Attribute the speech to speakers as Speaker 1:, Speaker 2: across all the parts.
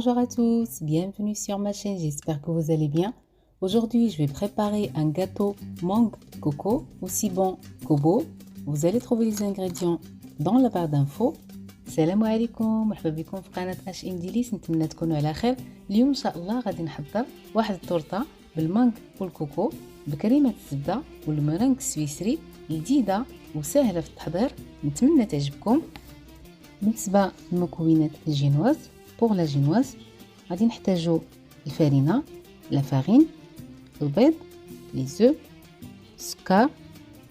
Speaker 1: Bonjour à tous, bienvenue sur ma chaîne, j'espère que vous allez bien. Aujourd'hui, je vais préparer un gâteau mangue coco, aussi bon que beau. Vous allez trouver les ingrédients dans la barre d'infos. السلام عليكم، مرحبا بكم في قناة اش ام ديليس. نتمنى تكونوا على خير. اليوم ان شاء الله غادي نحضر واحد التورته بالمانغ والكوكو بكريمه الزبده والمرنك السويسري، لذيذه وسهله في التحضير، نتمنى تعجبكم. بالنسبه للمكونات الجينواز، بوغ لا جينواز غادي نحتاجو الفرينه، لا فارين، البيض، لي زو، السكر،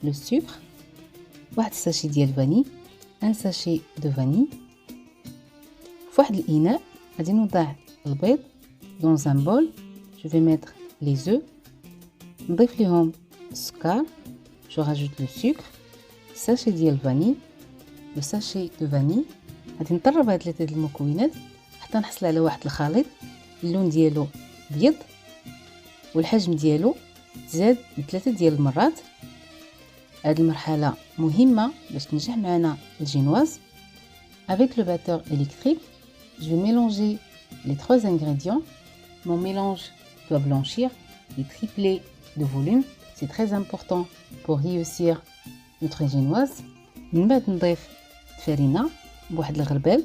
Speaker 1: لو سكر، واحد الساشي ديال فاني، ان ساشي دو فاني. في واحد الاناء غادي نوضع البيض دون ان بول، جو في ميتر لي زو، نضيف ليهم السكر، جو راجوت لو سكر، ساشي ديال فاني، لو ساشي دو فاني. غادي نطرب هاد ثلاثه المكونات حتى نحصل على واحد الخليط اللون ديالو بيض والحجم ديالو تزاد بثلاثه ديال المرات. هاد المرحله مهمه باش تنجح معنا الجينواز. Avec le batteur électrique, je vais mélanger les trois ingrédients. Mon mélange doit blanchir et tripler de volume. C'est très important pour réussir notre génoise. من بعد نضيف الفرينه بواحد الغربال.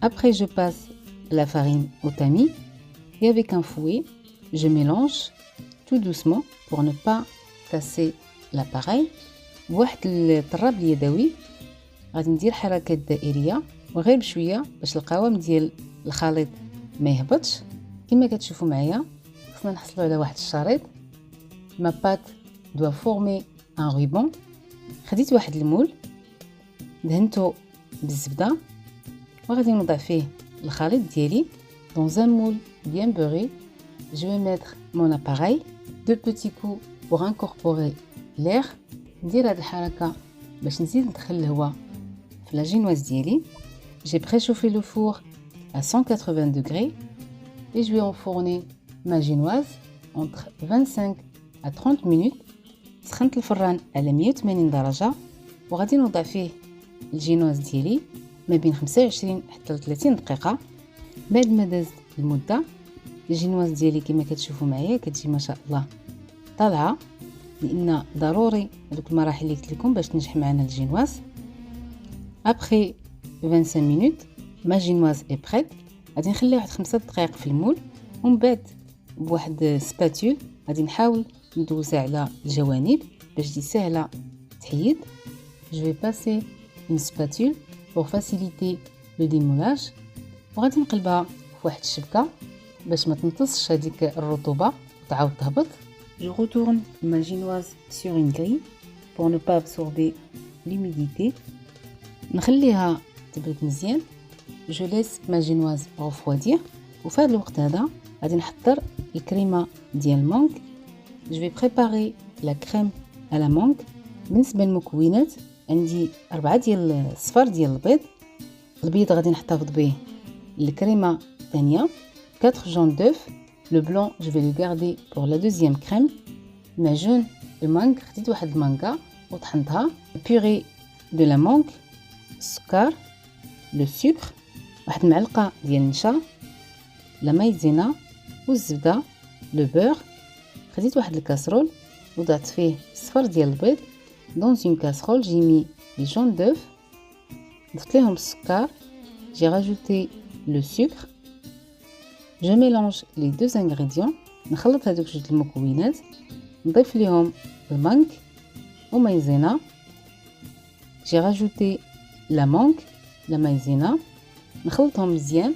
Speaker 1: Après je passe la farine au tamis et avec un fouet, je mélange tout doucement pour ne pas casser l'appareil. بواحد الطراب اليدوي غادي ندير حركات دائريه وغير بشويه باش القوام ديال الخليط ما يهبطش. كما كتشوفوا معايا خصنا نحصلوا على واحد الشريط. ما بات دو فورمي ان ريبون. خديت واحد المول دهنته بالزبده وغادي نوضع فيه الخليط ديالي dans un moule bien beurré. Je vais mettre mon appareil, 2 petits coups pour incorporer l'air. ندير هاد الحركه باش نزيد ندخل الهواء في لا جينواز ديالي. J'ai préchauffé le four à 180 degrés et je vais enfourner ma génoise entre 25 à 30 minutes. سخنت الفران على 180 درجه وغادي نوضع فيه الجينواز ديالي ما بين 25 حتى 30 دقيقه. بعد ما دازت المده الجينواز ديالي كما كتشوفوا معايا كتجي ما شاء الله طالعه، لان ضروري هذوك المراحل اللي قلت لكم باش تنجح معنا الجينواز. ابري 25 مينوت ما جينواز اي بريت. غادي نخليها واحد 5 دقائق في المول ومن بعد بواحد سباتول غادي نحاول ندوزها على الجوانب باش تجي سهله تحيد. Je vais passer une spatule pour faciliter le démoulage. وغادي نقلبها في واحد الشبكه باش ما تمتصش هذيك الرطوبه وتعاود تهبط. Je retourne ma génoise sur une grille pour ne pas absorber l'humidité. نخليها تبرد مزيان. Je laisse ma génoise refroidir. وفي هذا الوقت هذا غادي نحضر الكريمه ديال المانغ. Je vais préparer la crème à la mangue. بالنسبه للمكونات عندي 4 ديال الصفار ديال البيض. البيض غادي نحتفظ به الكريمه الثانيه. 4 jaunes d'œufs. Le blanc, je vais le garder pour la deuxième crème. معجون المانغ، خديت واحد المانغا وطحنتها. بيوري دو لا مانغ، السكر، لو سكر، واحد المعلقه ديال النشا، لا مايزينا والزبده، لو بور. خديت واحد الكاسرول وضعت فيه الصفر ديال البيض. dans une casserole j'ai mis les jaunes d'œufs، ضفت لهم السكر، j'ai rajouté le sucre. Je mélange les deux ingrédients. نخلط هذوك جوج المكونات، نضيف ليهم المانغ ومايزينا. J'ai rajouté la mangue، la maïzena. نخلطهم مزيان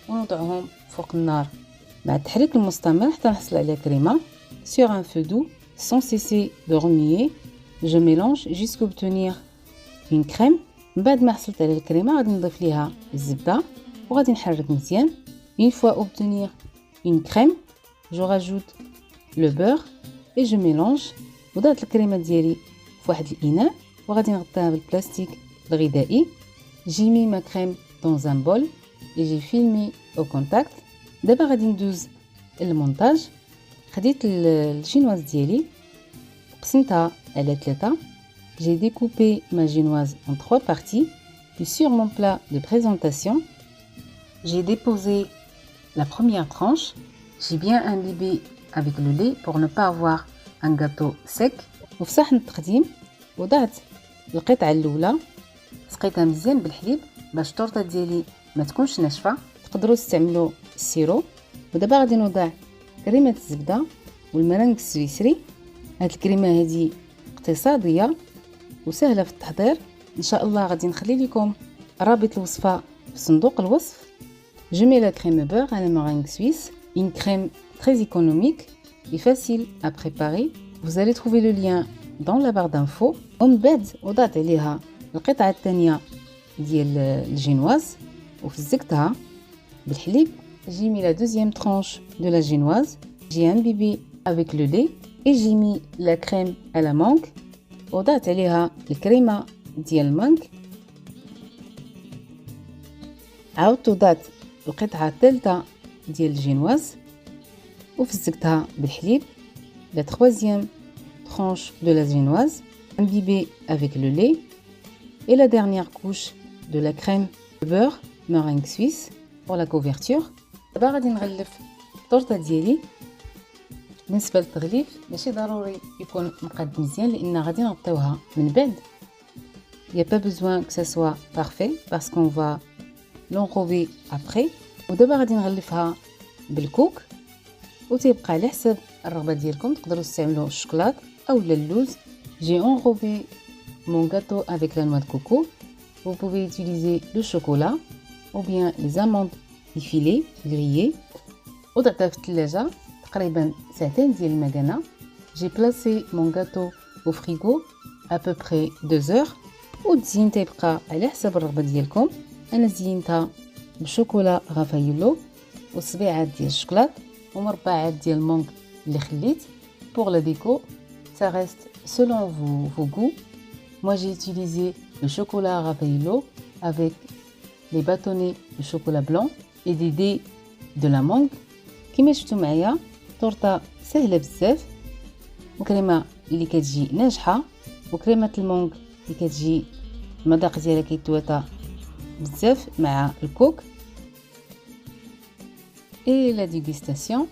Speaker 1: ونوضعهم فوق النار مع التحريك المستمر حتى نحصل على كريمه. Sur un feu doux sans cesser de remuer. Je mélange jusqu'à obtenir une crème. من بعد ما حصلت على الكريمه غادي نضيف ليها الزبده وغادي نحرك مزيان. Une fois obtenir une crème, je rajoute le beurre et je mélange. وضعت الكريمه ديالي في واحد الاناء وغادي نغطيها بالبلاستيك الغذائي. J'ai mis ma crème dans un bol et j'ai filmé au contact. دابا غادي ندوز المونتاج. خديت الجينواز ديالي قسمتها على 3. J'ai découpé ma génoise en 3 parties. Puis sur mon plat de présentation, j'ai déposé la première tranche. J'ai bien imbibé avec le lait pour ne pas avoir un gâteau sec. وفي صحن التقديم وضعت القطعة الأولى سقيتها مزيان بالحليب باش الطورطة ديالي ما تكونش ناشفة. تقدروا تستعملوا السيرو. ودابا غادي نوضع كريمة الزبدة والمرنج السويسري. هاد الكريمة هذه اقتصادية وسهلة في التحضير. ان شاء الله غادي نخلي لكم رابط الوصفة في صندوق الوصف. Je mets la crème beurre à la meringue suisse, une crème très économique et facile à préparer. Vous allez trouver le lien dans la barre d'infos. ومن بعد وضعت عليها القطعة الثانية ديال الجينواز وفزقتها بالحليب. J'ai mis la deuxième tranche de la génoise. J'ai imbibé avec le lait et j'ai mis la crème à la mangue. وضعت عليها الكريمة ديال المانغ. عاودت وضعت القطعة الثالثة ديال الجينواز وفزقتها بالحليب. La troisième tranche de la génoise imbibée avec le lait et la dernière couche de la crème de beurre meringue suisse pour la couverture. دابا غادي نغلف الطورطة ديالي. بالنسبة للتغليف ماشي ضروري يكون مقاد مزيان لأن غادي نغطيوها من بعد. Il n'y a pas besoin que ça soit parfait parce qu'on va l'enrober après. ودابا غادي نغلفها بالكوك وتيبقى على حسب الرغبة ديالكم. تقدروا تستعملوا الشوكولات أو اللوز. J'ai enrobé mon gâteau avec la noix de coco. Vous pouvez utiliser le chocolat ou bien les amandes effilées grillées. وضعتها في الثلاجة تقريبا ساعتين ديال المكانة. J'ai placé mon gâteau au frigo à peu près 2 heures. والتزيين تيبقى على حسب الرغبة ديالكم. أنا زينتها بشوكولا رافايلو وصبيعات ديال الشوكولات ومربعات ديال المونغ اللي خليت. Pour la déco, ça reste selon vos goûts. Moi j'ai utilisé le chocolat Raffaello avec les bâtonnets de chocolat blanc et des dés de la mangue. كما شفتوا معايا طورطة سهلة بزاف وكريمة اللي كتجي ناجحة وكريمة المونغ اللي كتجي المذاق ديالها كيتواتا بزاف مع الكوك. Et la dégustation,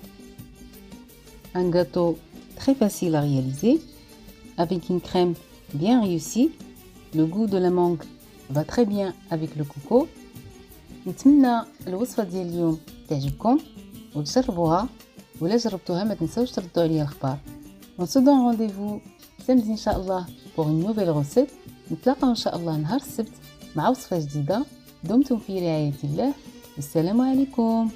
Speaker 1: un gâteau très facile à réaliser avec une crème bien réussie. Le goût de la mangue va très bien avec le coco. نتمنى الوصفة ديال اليوم تعجبكم وتجربوها ولا جربتوها ما تنساوش تردوا عليا الأخبار. On se donne rendez-vous samedi إن شاء الله pour une nouvelle recette. نتلاقاو إن شاء الله نهار السبت مع وصفة جديدة. دمتم في رعاية الله. السلام عليكم.